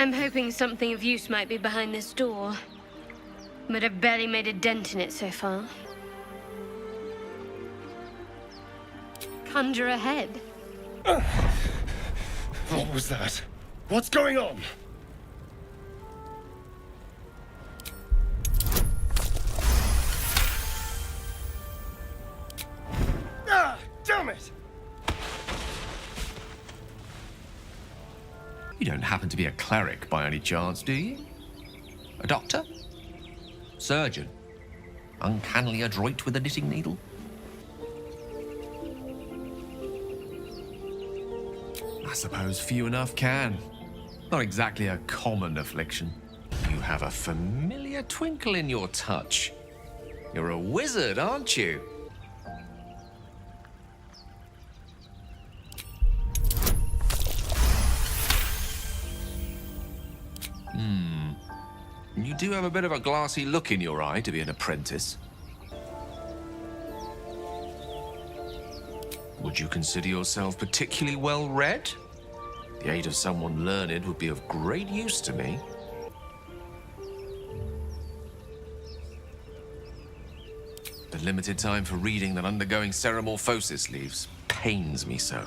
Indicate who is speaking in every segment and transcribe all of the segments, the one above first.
Speaker 1: I'm hoping something of use might be behind this door. But I've barely made a dent in it so far. Conjure ahead.
Speaker 2: What was that? What's going on? Ah, damn it!
Speaker 3: You don't happen to be a cleric by any chance, do you? A doctor? Surgeon? Uncannily adroit with a knitting needle? I suppose few enough can. Not exactly a common affliction. You have a familiar twinkle in your touch. You're a wizard, aren't you? You do have a bit of a glassy look in your eye to be an apprentice. Would you consider yourself particularly well read? The aid of someone learned would be of great use to me. The limited time for reading that undergoing ceramorphosis leaves pains me so.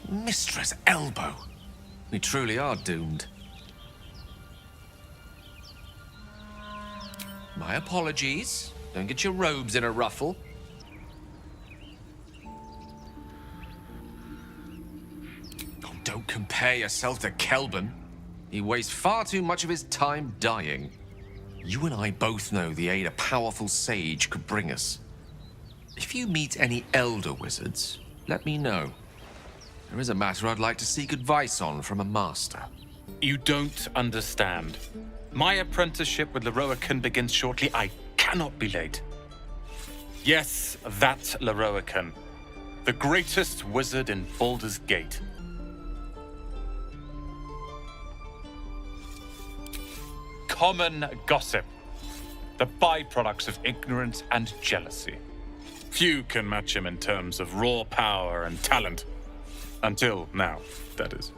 Speaker 3: Mistress Elbow! We truly are doomed. My apologies. Don't get your robes in a ruffle. Oh, don't compare yourself to Kelban. He wastes far too much of his time dying. You and I both know the aid a powerful sage could bring us. If you meet any elder wizards, let me know. There is a matter I'd like to seek advice on from a master.
Speaker 4: You don't understand. My apprenticeship with Leroican begins shortly. I cannot be late. Yes, that Leroican. The greatest wizard in Baldur's Gate. Common gossip. The byproducts of ignorance and jealousy. Few can match him in terms of raw power and talent. Until now, that is.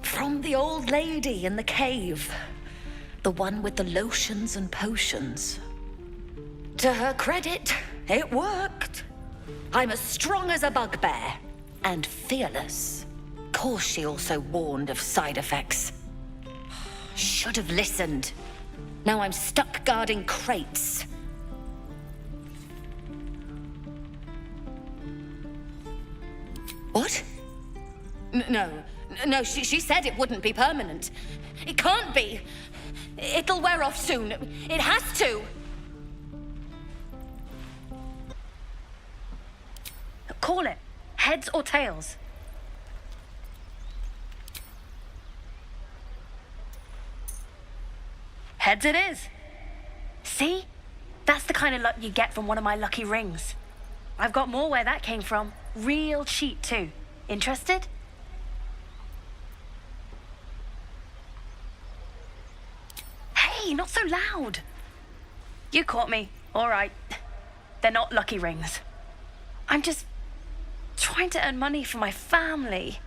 Speaker 5: From the old lady in the cave. The one with the lotions and potions. To her credit, it worked. I'm as strong as a bugbear. And fearless. Course she also warned of side effects. Should have listened. Now I'm stuck guarding crates. What? No, she said it wouldn't be permanent. It can't be. It'll wear off soon. It has to.
Speaker 6: Call it. Heads or tails? Heads it is. See? That's the kind of luck you get from one of my lucky rings. I've got more where that came from. Real cheap, too. Interested? Hey, not so loud. You caught me. All right. They're not lucky rings. I'm just trying to earn money for my family.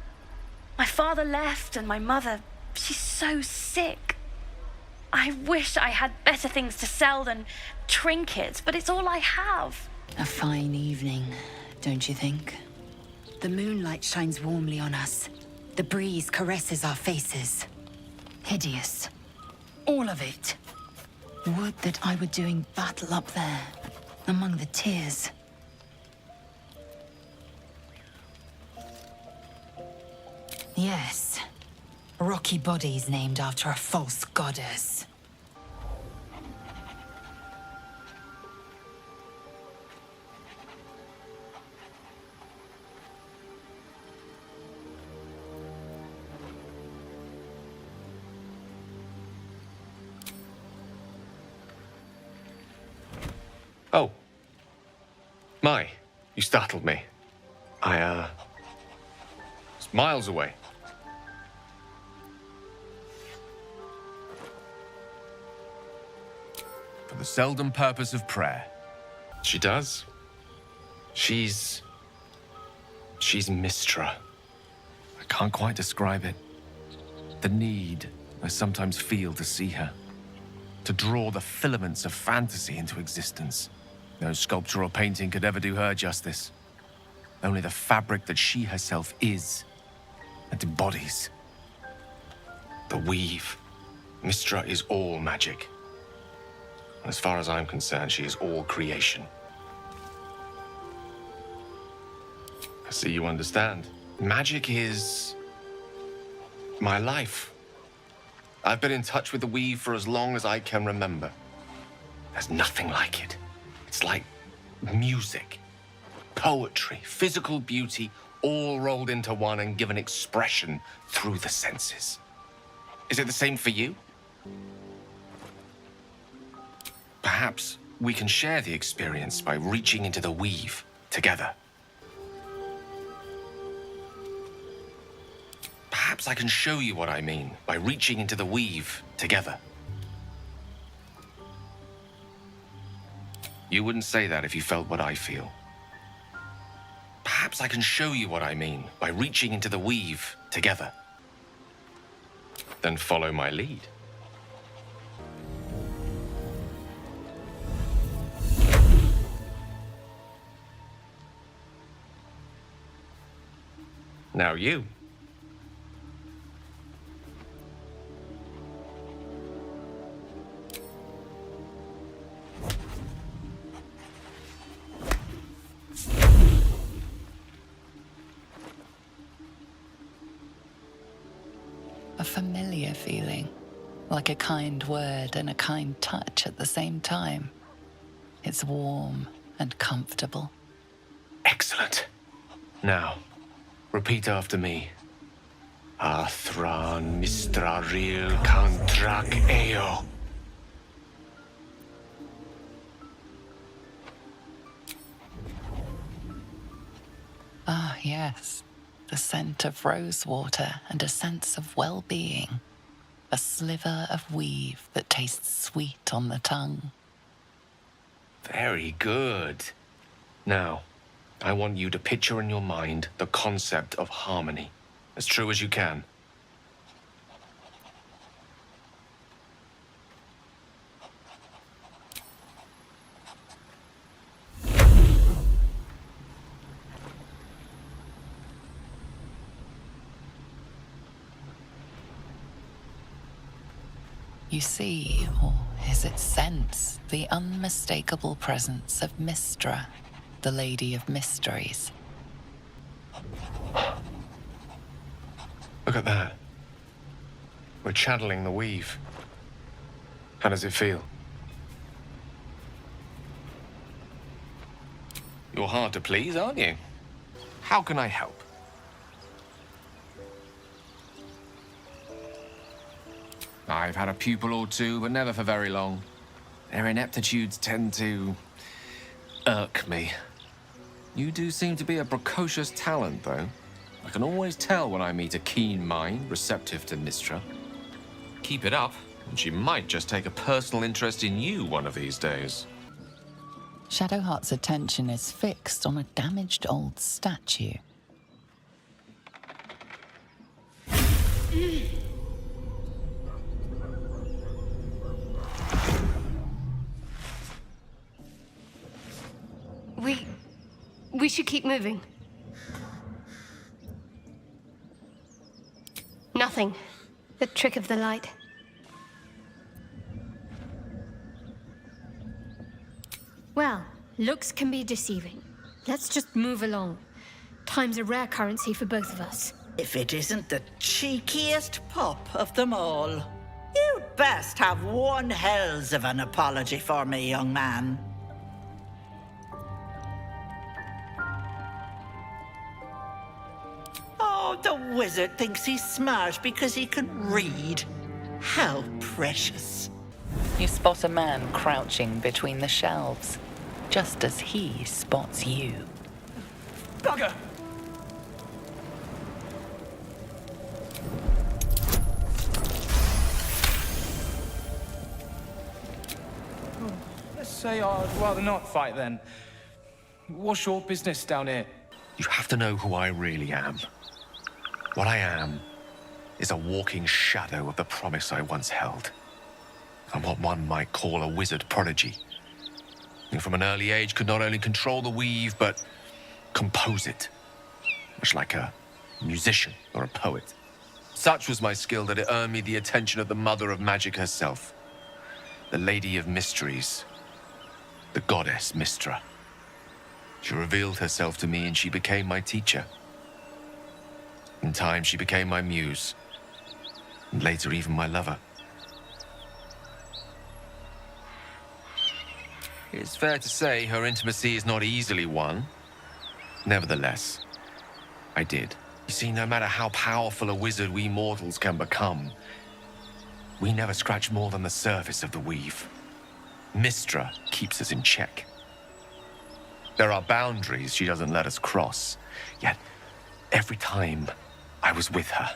Speaker 6: My father left and my mother, she's so sick. I wish I had better things to sell than trinkets, but it's all I have.
Speaker 7: A fine evening, don't you think? The moonlight shines warmly on us. The breeze caresses our faces. Hideous. All of it. Would that I were doing battle up there, among the tears. Yes. Rocky bodies named after a false goddess.
Speaker 3: Oh. My, you startled me. I, was miles away. The seldom purpose of prayer.
Speaker 2: She does. She's
Speaker 3: She's Mystra. I can't quite describe it. The need I sometimes feel to see her. To draw the filaments of fantasy into existence. No sculpture or painting could ever do her justice. Only the fabric that she herself is and embodies. The weave. Mystra is all magic. As far as I'm concerned, she is all creation. I see you understand. Magic is my life. I've been in touch with the weave for as long as I can remember. There's nothing like it. It's like music, poetry, physical beauty, all rolled into one and given expression through the senses. Is it the same for you? Perhaps we can share the experience by reaching into the weave together. Perhaps I can show you what I mean by reaching into the weave together. You wouldn't say that if you felt what I feel. Perhaps I can show you what I mean by reaching into the weave together. Then follow my lead. Now you.
Speaker 7: A familiar feeling, like a kind word and a kind touch at the same time. It's warm and comfortable.
Speaker 3: Excellent. Now, repeat after me. Athran mistraril kantrak eo.
Speaker 7: Ah, yes. The scent of rosewater and a sense of well-being. A sliver of weave that tastes sweet on the tongue.
Speaker 3: Very good. Now, I want you to picture in your mind the concept of harmony, as true as you can.
Speaker 7: You see, or is it sense, the unmistakable presence of Mystra, the Lady of Mysteries.
Speaker 3: Look at that. We're channeling the weave. How does it feel? You're hard to please, aren't you? How can I help? I've had a pupil or two, but never for very long. Their ineptitudes tend to irk me. You do seem to be a precocious talent, though. I can always tell when I meet a keen mind, receptive to Mystra. Keep it up, and she might just take a personal interest in you one of these days.
Speaker 7: Shadowheart's attention is fixed on a damaged old statue.
Speaker 1: We should keep moving. Nothing. The trick of the light. Well, looks can be deceiving. Let's just move along. Time's a rare currency for both of us.
Speaker 8: If it isn't the cheekiest pup of them all. You'd best have one hells of an apology for me, young man. Oh, the wizard thinks he's smart because he can read. How precious.
Speaker 7: You spot a man crouching between the shelves, just as he spots you.
Speaker 2: Bugger!
Speaker 9: Let's say I'd rather not fight then. What's your business down here?
Speaker 3: You have to know who I really am. What I am is a walking shadow of the promise I once held. I'm what one might call a wizard prodigy. And from an early age could not only control the weave, but compose it. Much like a musician or a poet. Such was my skill that it earned me the attention of the mother of magic herself. The Lady of Mysteries. The goddess Mystra. She revealed herself to me and she became my teacher. In time, she became my muse. And later, even my lover. It's fair to say her intimacy is not easily won. Nevertheless, I did. You see, no matter how powerful a wizard we mortals can become, we never scratch more than the surface of the weave. Mystra keeps us in check. There are boundaries she doesn't let us cross. Yet, every time I was with her,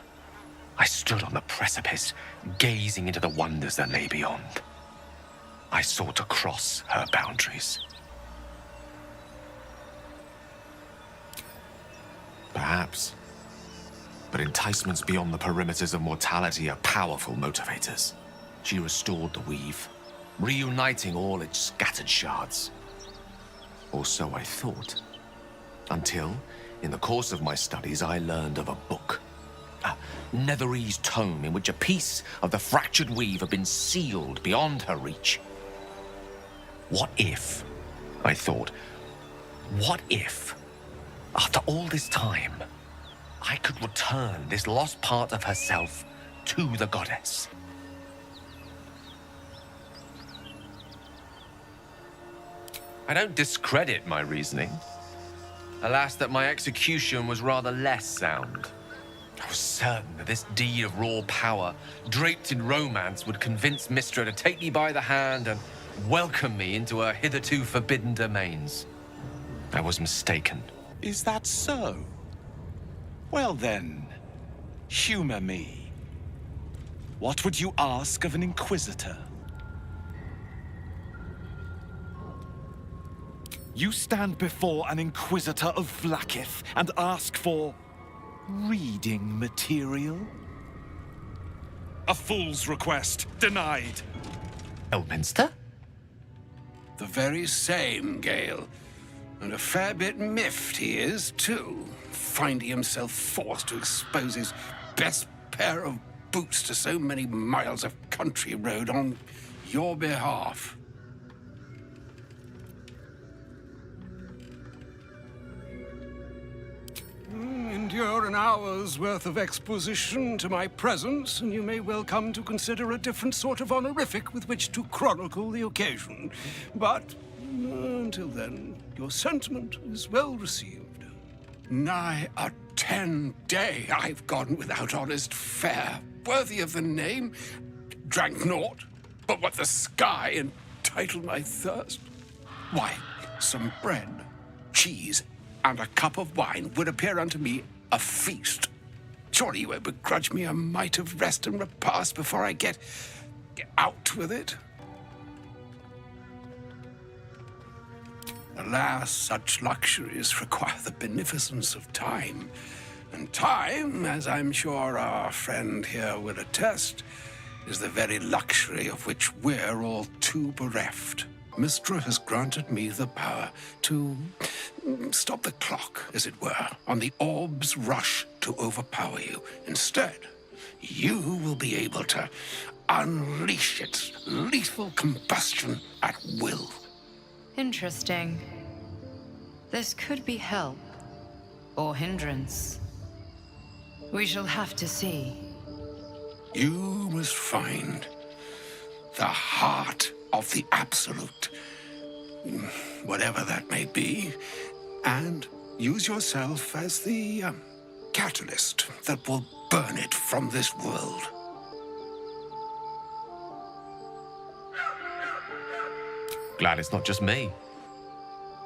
Speaker 3: I stood on the precipice, gazing into the wonders that lay beyond. I sought to cross her boundaries. Perhaps. But enticements beyond the perimeters of mortality are powerful motivators. She restored the weave, reuniting all its scattered shards. Or so I thought. Until, in the course of my studies, I learned of a book. A Netherese tome in which a piece of the fractured weave had been sealed beyond her reach. What if, I thought, what if, after all this time, I could return this lost part of herself to the goddess? I don't discredit my reasoning. Alas, that my execution was rather less sound. I was certain that this deed of raw power, draped in romance, would convince Mystra to take me by the hand and welcome me into her hitherto forbidden domains. I was mistaken.
Speaker 9: Is that so? Well then, humor me. What would you ask of an Inquisitor? You stand before an Inquisitor of Vlaakith and ask for reading material? A fool's request, denied.
Speaker 3: Elminster?
Speaker 10: The very same, Gale. And a fair bit miffed he is, too, finding himself forced to expose his best pair of boots to so many miles of country road on your behalf. Endure an hour's worth of exposition to my presence, and you may well come to consider a different sort of honorific with which to chronicle the occasion. But until then, your sentiment is well received. Nigh a 10-day I've gone without honest fare, worthy of the name. Drank naught but what the sky entitled my thirst. Why, some bread, cheese, and a cup of wine would appear unto me a feast. Surely you won't begrudge me a mite of rest and repast before I get out with it? Alas, such luxuries require the beneficence of time. And time, as I'm sure our friend here will attest, is the very luxury of which we're all too bereft. Mystra has granted me the power to stop the clock, as it were, on the orb's rush to overpower you. Instead, you will be able to unleash its lethal combustion at will.
Speaker 7: Interesting. This could be help or hindrance. We shall have to see.
Speaker 10: You must find the heart of the Absolute, whatever that may be, and use yourself as the catalyst that will burn it from this world.
Speaker 3: Glad it's not just me.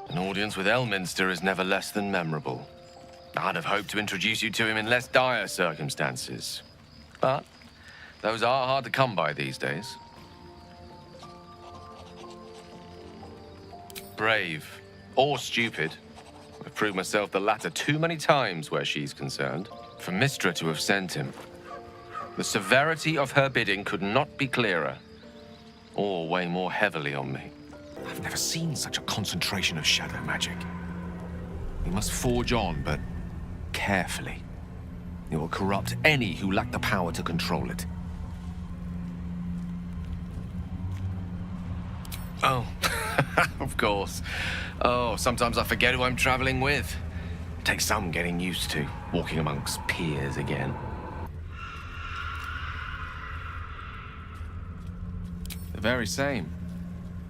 Speaker 3: An audience with Elminster is never less than memorable. I'd have hoped to introduce you to him in less dire circumstances. But those are hard to come by these days. Brave, or stupid, I've proved myself the latter too many times where she's concerned. For Mystra to have sent him. The severity of her bidding could not be clearer, or weigh more heavily on me. I've never seen such a concentration of shadow magic. We must forge on, but carefully. It will corrupt any who lack the power to control it. Oh, of course. Oh, sometimes I forget who I'm traveling with. It takes some getting used to, walking amongst peers again. The very same.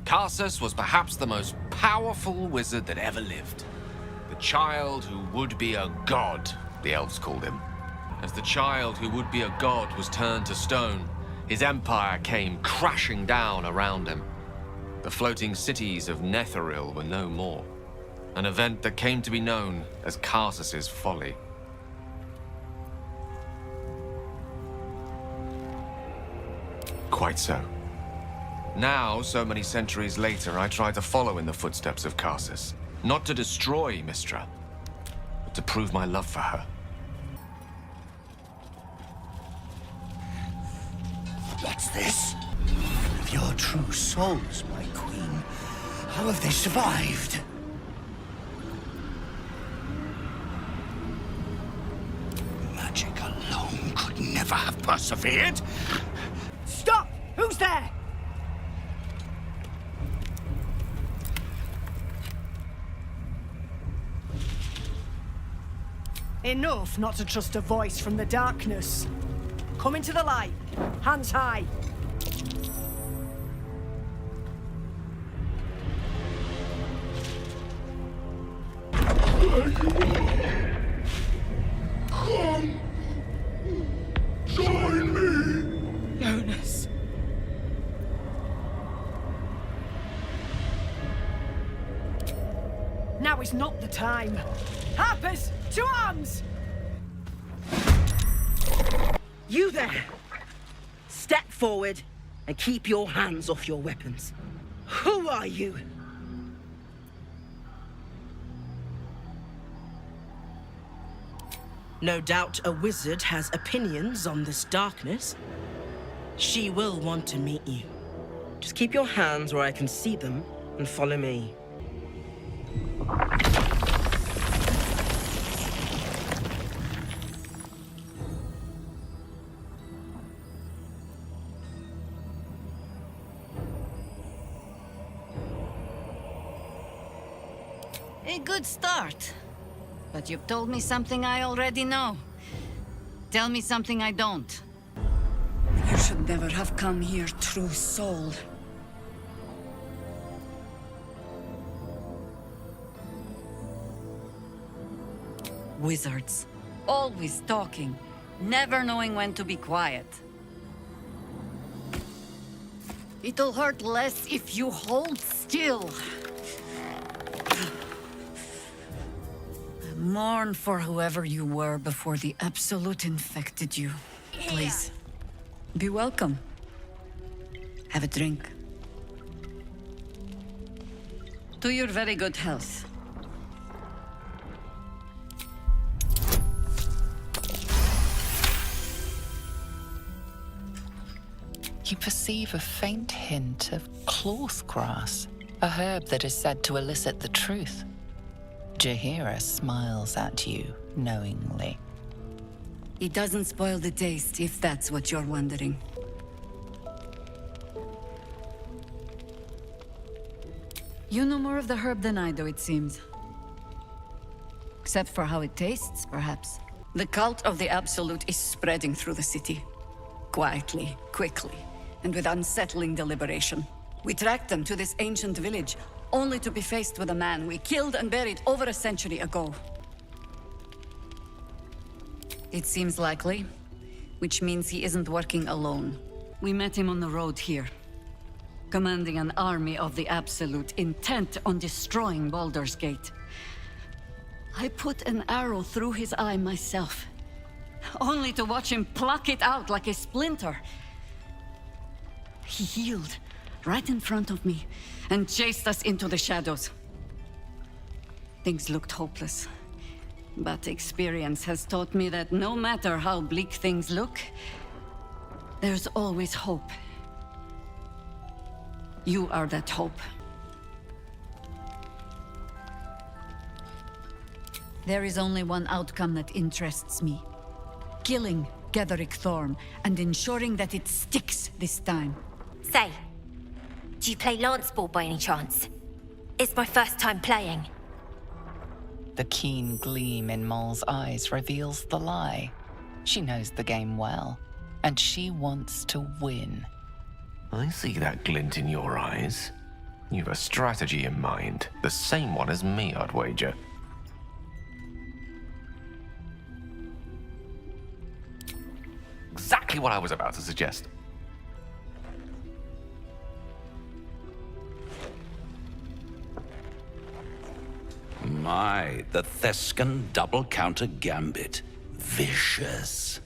Speaker 3: Karsus was perhaps the most powerful wizard that ever lived. The child who would be a god, the elves called him. As the child who would be a god was turned to stone, his empire came crashing down around him. The floating cities of Netheril were no more. An event that came to be known as Karsus's folly. Quite so. Now, so many centuries later, I try to follow in the footsteps of Karsus. Not to destroy Mystra, but to prove my love for her.
Speaker 10: What's this? Of your true souls, my queen. How have they survived? Magic alone could never have persevered.
Speaker 2: Stop! Who's there? Enough not to trust a voice from the darkness. Come into the light. Hands high.
Speaker 10: Come! Join me!
Speaker 2: Jonas. Now is not the time. Harpers, to arms!
Speaker 11: You there! Step forward and keep your hands off your weapons. Who are you? No doubt a wizard has opinions on this darkness. She will want to meet you. Just keep your hands where I can see them and follow me.
Speaker 7: A good start. But you've told me something I already know. Tell me something I don't. You should never have come here, true soul. Wizards. Always talking, never knowing when to be quiet. It'll hurt less if you hold still. Mourn for whoever you were before the Absolute infected you. Please. Be welcome. Have a drink. To your very good health.
Speaker 12: You perceive a faint hint of cloth grass, a herb that is said to elicit the truth. Jaheira smiles at you knowingly.
Speaker 7: It doesn't spoil the taste, if that's what you're wondering. You know more of the herb than I do, it seems. Except for how it tastes, perhaps. The cult of the Absolute is spreading through the city. Quietly, quickly, and with unsettling deliberation. We tracked them to this ancient village, only to be faced with a man we killed and buried over a century ago. It seems likely, which means he isn't working alone. We met him on the road here, commanding an army of the Absolute, intent on destroying Baldur's Gate. I put an arrow through his eye myself, only to watch him pluck it out like a splinter. He healed right in front of me and chased us into the shadows.
Speaker 13: Things looked hopeless. But experience has taught me that no matter how bleak things look, there's always hope. You are that hope. There is only one outcome that interests me. Killing Getherick Thorm and ensuring that it sticks this time.
Speaker 14: Say, do you play lance ball by any chance? It's my first time playing.
Speaker 12: The keen gleam in Moll's eyes reveals the lie. She knows the game well, and she wants to win.
Speaker 3: I see that glint in your eyes. You've a strategy in mind. The same one as me, I'd wager. Exactly what I was about to suggest.
Speaker 9: My, the Thescan double counter gambit. Vicious.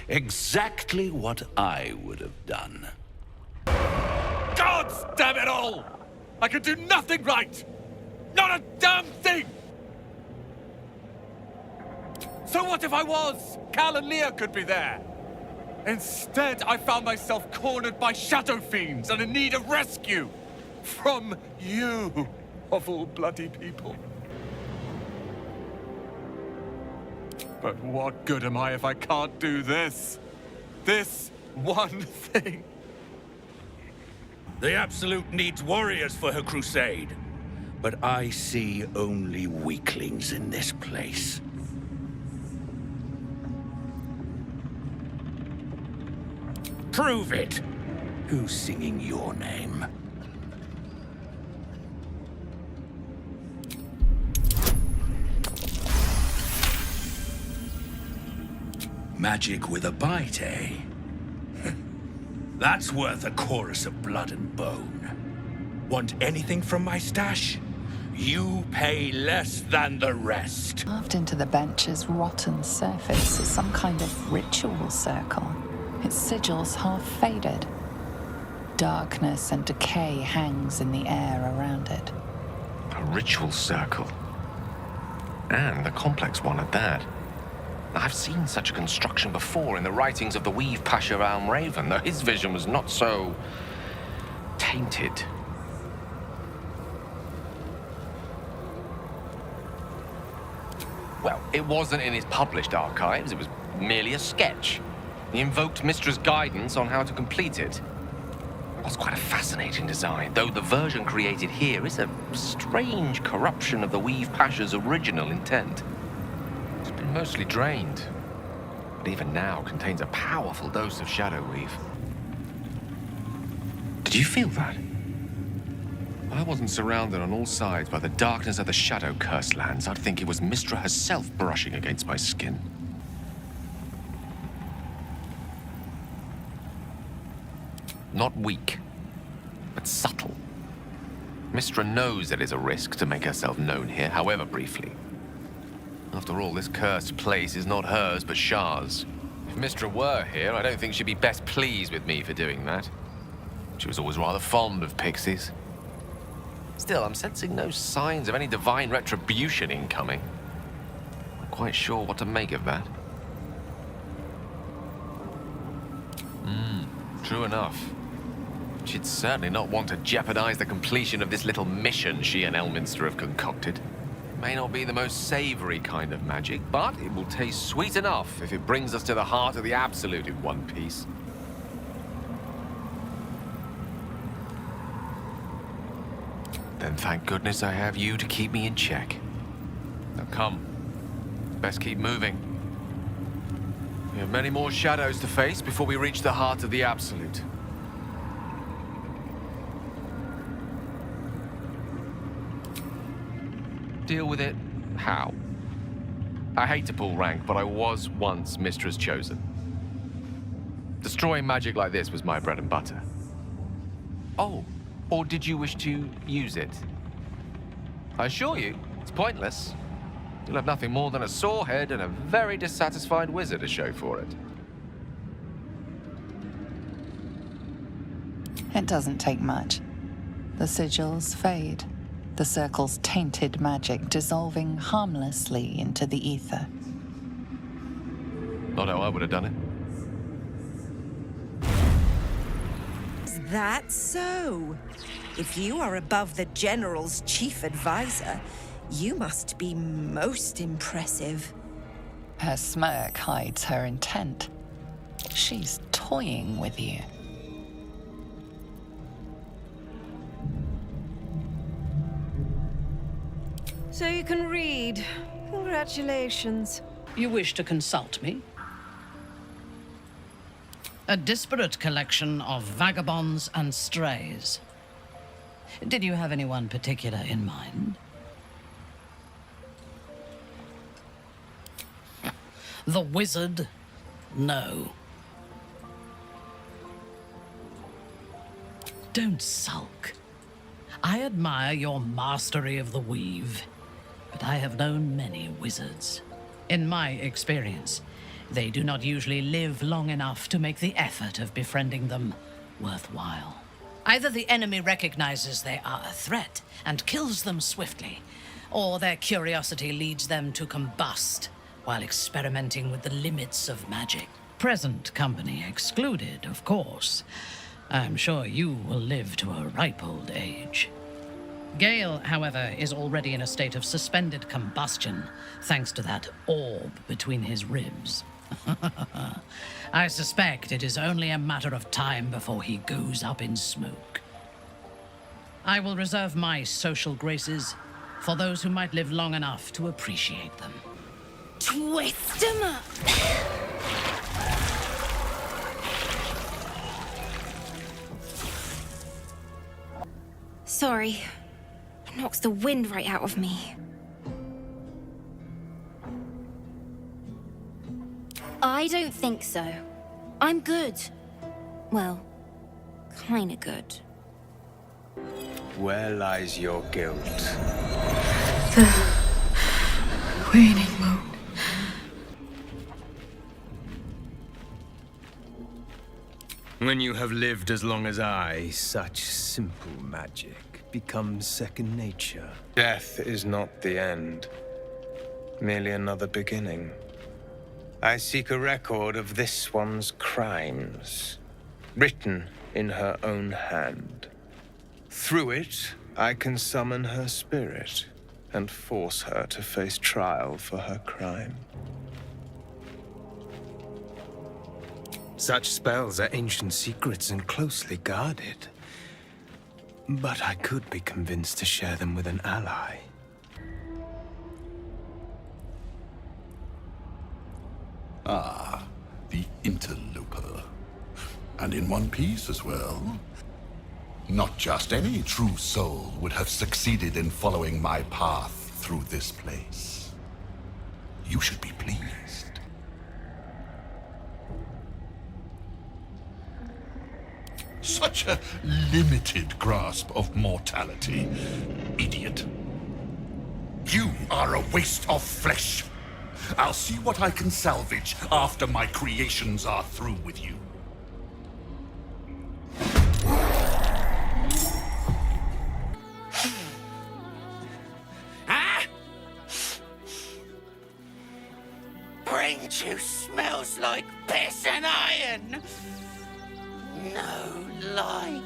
Speaker 9: Exactly what I would have done.
Speaker 4: Gods damn it all! I could do nothing right! Not a damn thing! So what if I was? Cal and Leah could be there. Instead, I found myself cornered by shadow fiends and in need of rescue. From you, of all bloody people. But what good am I if I can't do this? This one thing.
Speaker 9: The Absolute needs warriors for her crusade. But I see only weaklings in this place. Prove it! Who's singing your name? Magic with a bite, eh? That's worth a chorus of blood and bone. Want anything from my stash? You pay less than the rest.
Speaker 12: Carved into the bench's rotten surface is some kind of ritual circle. Its sigils half faded. Darkness and decay hangs in the air around it.
Speaker 3: A ritual circle. And a complex one at that. I've seen such a construction before in the writings of the Weave Pasha Raven, though his vision was not so tainted. Well, it wasn't in his published archives, it was merely a sketch. He invoked Mistra's guidance on how to complete it. It was quite a fascinating design, though the version created here is a strange corruption of the Weave Pasha's original intent. It's been mostly drained, but even now contains a powerful dose of Shadow Weave. Did you feel that? I wasn't surrounded on all sides by the darkness of the Shadow Cursed lands. I'd think it was Mistra herself brushing against my skin. Not weak, but subtle. Mistra knows it is a risk to make herself known here, however briefly. After all, this cursed place is not hers, but Shah's. If Mistra were here, I don't think she'd be best pleased with me for doing that. She was always rather fond of pixies. Still, I'm sensing no signs of any divine retribution incoming. Not quite sure what to make of that. True enough. She'd certainly not want to jeopardize the completion of this little mission she and Elminster have concocted. It may not be the most savory kind of magic, but it will taste sweet enough if it brings us to the heart of the Absolute in one piece. Then thank goodness I have you to keep me in check. Now come. Best keep moving. We have many more shadows to face before we reach the heart of the Absolute. Deal with it how? I hate to pull rank, but I was once Mistra's chosen. Destroying magic like this was my bread and butter. Oh, or did you wish to use it? I assure you, it's pointless. You'll have nothing more than a sore head and a very dissatisfied wizard to show for it.
Speaker 12: It doesn't take much. The sigils fade, the circle's tainted magic dissolving harmlessly into the ether.
Speaker 3: Not how I would have done it.
Speaker 15: Is that so? If you are above the General's chief advisor, you must be most impressive.
Speaker 12: Her smirk hides her intent. She's toying with you.
Speaker 15: So you can read. Congratulations.
Speaker 16: You wish to consult me? A disparate collection of vagabonds and strays. Did you have anyone particular in mind? The wizard? No. Don't sulk. I admire your mastery of the weave, but I have known many wizards. In my experience, they do not usually live long enough to make the effort of befriending them worthwhile. Either the enemy recognizes they are a threat and kills them swiftly, or their curiosity leads them to combust while experimenting with the limits of magic. Present company excluded, of course. I'm sure you will live to a ripe old age. Gale, however, is already in a state of suspended combustion, thanks to that orb between his ribs. I suspect it is only a matter of time before he goes up in smoke. I will reserve my social graces for those who might live long enough to appreciate them.
Speaker 14: Twist him up! Sorry. It knocks the wind right out of me. I don't think so. I'm good. Well, kinda good.
Speaker 17: Where lies your guilt?
Speaker 18: The waning moon.
Speaker 17: When you have lived as long as I, such simple magic becomes second nature. Death is not the end, merely another beginning. I seek a record of this one's crimes, written in her own hand. Through it, I can summon her spirit and force her to face trial for her crime. Such spells are ancient secrets and closely guarded. But I could be convinced to share them with an ally.
Speaker 19: Ah, the interloper. And in one piece as well. Not just any true soul would have succeeded in following my path through this place. You should be pleased. Such a limited grasp of mortality, idiot. You are a waste of flesh. I'll see what I can salvage after my creations are through with you.
Speaker 8: Brain juice smells like piss and iron. No like.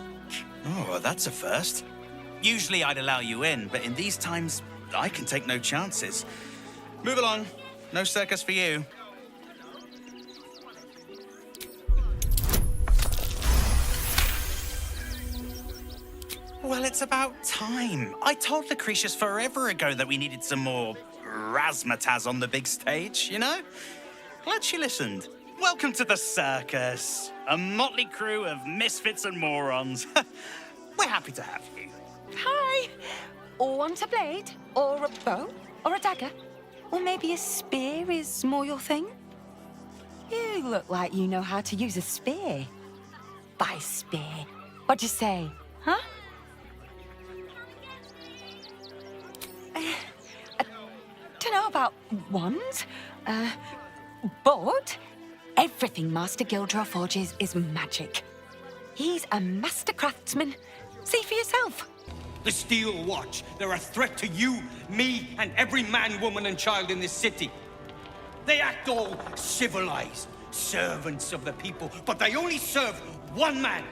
Speaker 20: Oh, that's a first. Usually I'd allow you in, but in these times, I can take no chances. Move along. No circus for you. Well, it's about time. I told Lucretius forever ago that we needed some more razzmatazz on the big stage, you know? Glad she listened. Welcome to the circus. A motley crew of misfits and morons. We're happy to have you.
Speaker 21: Hi. Want a blade? Or a bow? Or a dagger? Or maybe a spear is more your thing? You look like you know how to use a spear. By spear. What'd you say? Huh? I don't know about wands, but everything Master Gildra forges is magic. He's a master craftsman. See for yourself.
Speaker 5: The Steel Watch. They're a threat to you, me, and every man, woman, and child in this city. They act all civilized, servants of the people, but they only serve one man.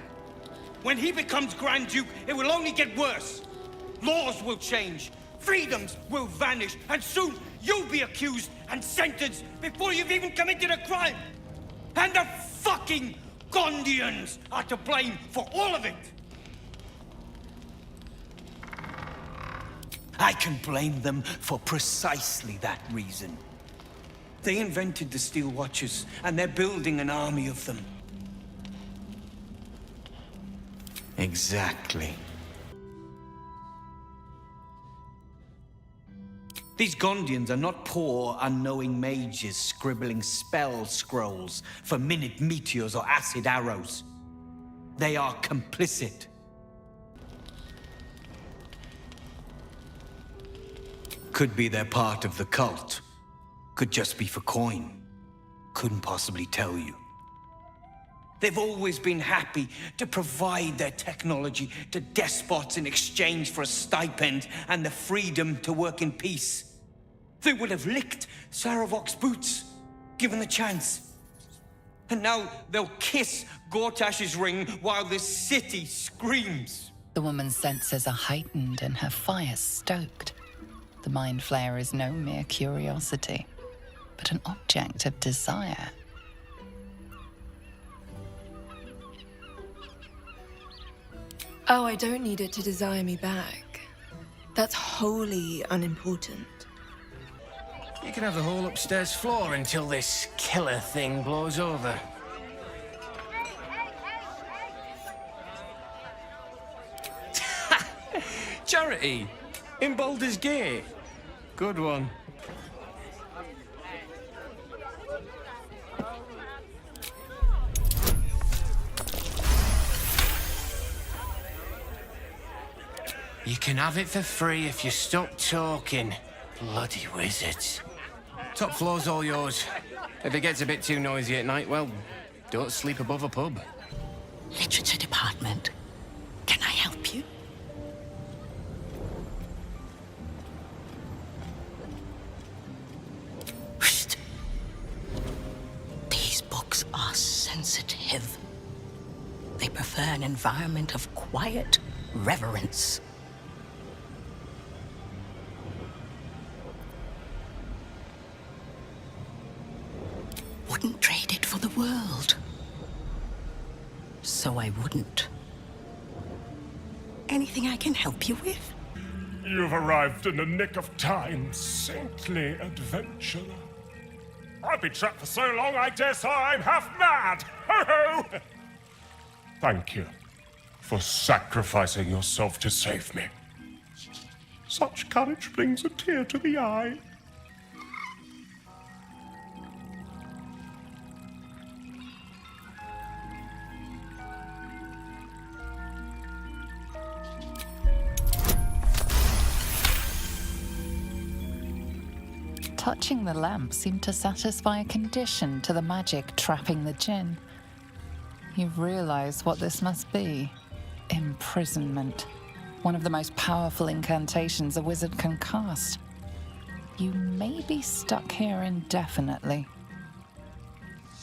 Speaker 5: When he becomes Grand Duke, it will only get worse. Laws will change, freedoms will vanish, and soon you'll be accused and sentenced before you've even committed a crime. And the fucking Gondians are to blame for all of it. I can blame them for precisely that reason. They invented the Steel Watches, and they're building an army of them. Exactly. These Gondians are not poor, unknowing mages scribbling spell scrolls for minute meteors or acid arrows. They are complicit. Could be they're part of the cult. Could just be for coin. Couldn't possibly tell you. They've always been happy to provide their technology to despots in exchange for a stipend and the freedom to work in peace. They would have licked Saravok's boots, given the chance. And now they'll kiss Gortash's ring while this city screams.
Speaker 12: The woman's senses are heightened and her fire stoked. The Mind Flayer is no mere curiosity, but an object of desire.
Speaker 18: Oh, I don't need it to desire me back. That's wholly unimportant.
Speaker 22: You can have the whole upstairs floor until this killer thing blows over. Charity! In Baldur's Gate. Good one. You can have it for free if you stop talking. Bloody wizards. Top floor's all yours. If it gets a bit too noisy at night, well, don't sleep above a pub.
Speaker 7: Literature department. Can I help you? Whoosh. These books are sensitive. They prefer an environment of quiet reverence. Wouldn't trade it for the world. So I wouldn't. Anything I can help you with?
Speaker 23: You've arrived in the nick of time, saintly adventurer. I've been trapped for so long, I dare say I'm half mad! Ho ho! Thank you for sacrificing yourself to save me. Such courage brings a tear to the eye.
Speaker 12: Touching the lamp seemed to satisfy a condition to the magic trapping the djinn. You've realized what this must be. Imprisonment. One of the most powerful incantations a wizard can cast. You may be stuck here indefinitely.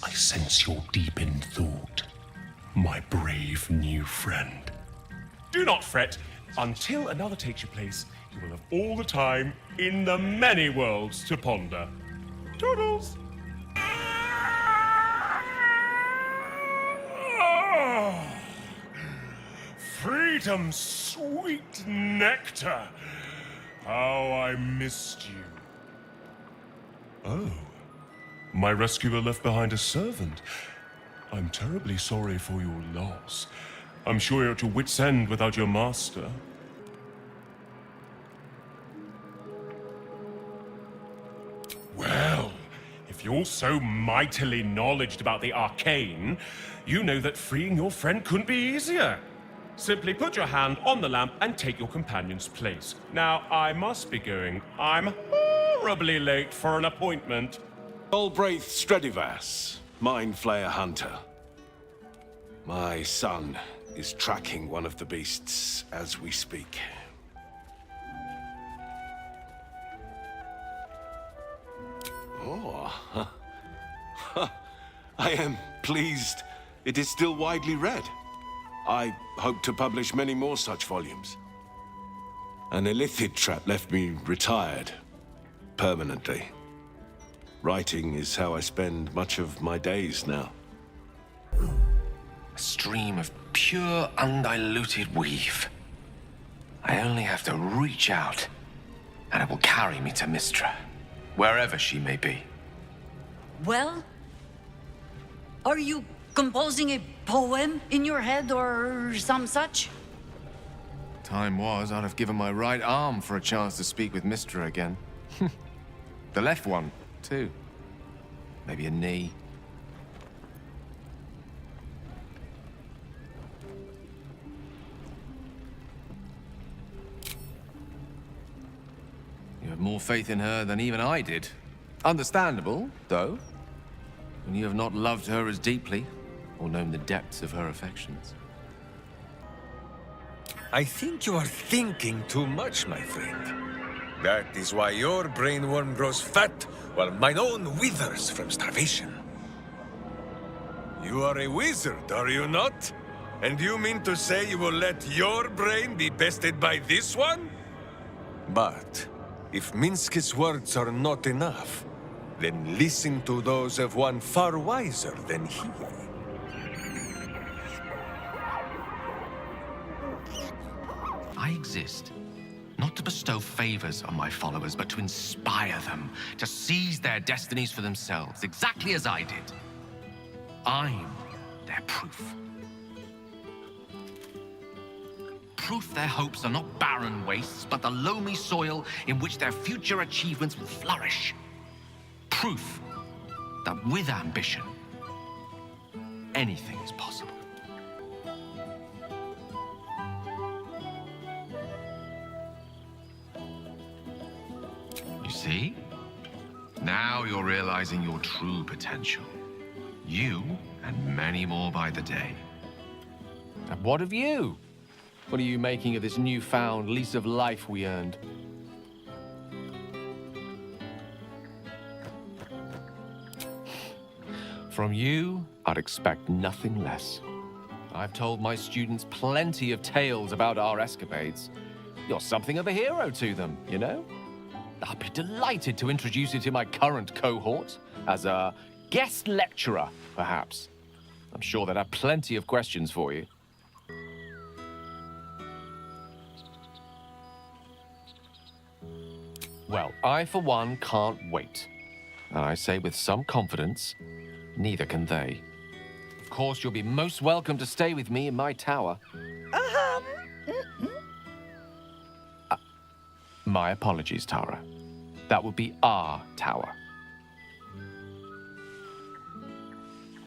Speaker 23: I sense you're deep in thought, my brave new friend. Do not fret. Until another takes your place, you will have all the time in the many worlds to ponder. Toodles! Oh, freedom's sweet nectar. How I missed you. Oh, my rescuer left behind a servant. I'm terribly sorry for your loss. I'm sure you're at your wit's end without your master. Well, if you're so mightily knowledged about the arcane, you know that freeing your friend couldn't be easier. Simply put your hand on the lamp and take your companion's place. Now, I must be going. I'm horribly late for an appointment.
Speaker 9: Galbraith Stredivas, Mind Flayer Hunter. My son is tracking one of the beasts as we speak.
Speaker 1: I am pleased it is still widely read. I hope to publish many more such volumes. An illithid trap left me retired, permanently. Writing is how I spend much of my days now.
Speaker 3: A stream of pure, undiluted weave. I only have to reach out, and it will carry me to Mystra, wherever she may be.
Speaker 6: Well? Are you composing a poem in your head or some such?
Speaker 3: Time was, I'd have given my right arm for a chance to speak with Mystra again. The left one, too. Maybe a knee. You have more faith in her than even I did. Understandable, though, when you have not loved her as deeply, or known the depths of her affections.
Speaker 10: I think you are thinking too much, my friend. That is why your brainworm grows fat, while mine own withers from starvation. You are a wizard, are you not? And you mean to say you will let your brain be bested by this one? But if Minsky's words are not enough, then listen to those of one far wiser than he.
Speaker 3: I exist, not to bestow favors on my followers, but to inspire them, to seize their destinies for themselves, exactly as I did. I'm their proof. Proof their hopes are not barren wastes, but the loamy soil in which their future achievements will flourish. Proof that with ambition, anything is possible. You see? Now you're realizing your true potential. You and many more by the day. And what of you? What are you making of this newfound lease of life we earned? From you, I'd expect nothing less. I've told my students plenty of tales about our escapades. You're something of a hero to them, you know? I'd be delighted to introduce you to my current cohort as a guest lecturer, perhaps. I'm sure they'd have plenty of questions for you. Well, I, for one, can't wait. And I say with some confidence, neither can they. Of course, you'll be most welcome to stay with me in my tower. My apologies, Tara. That would be our tower.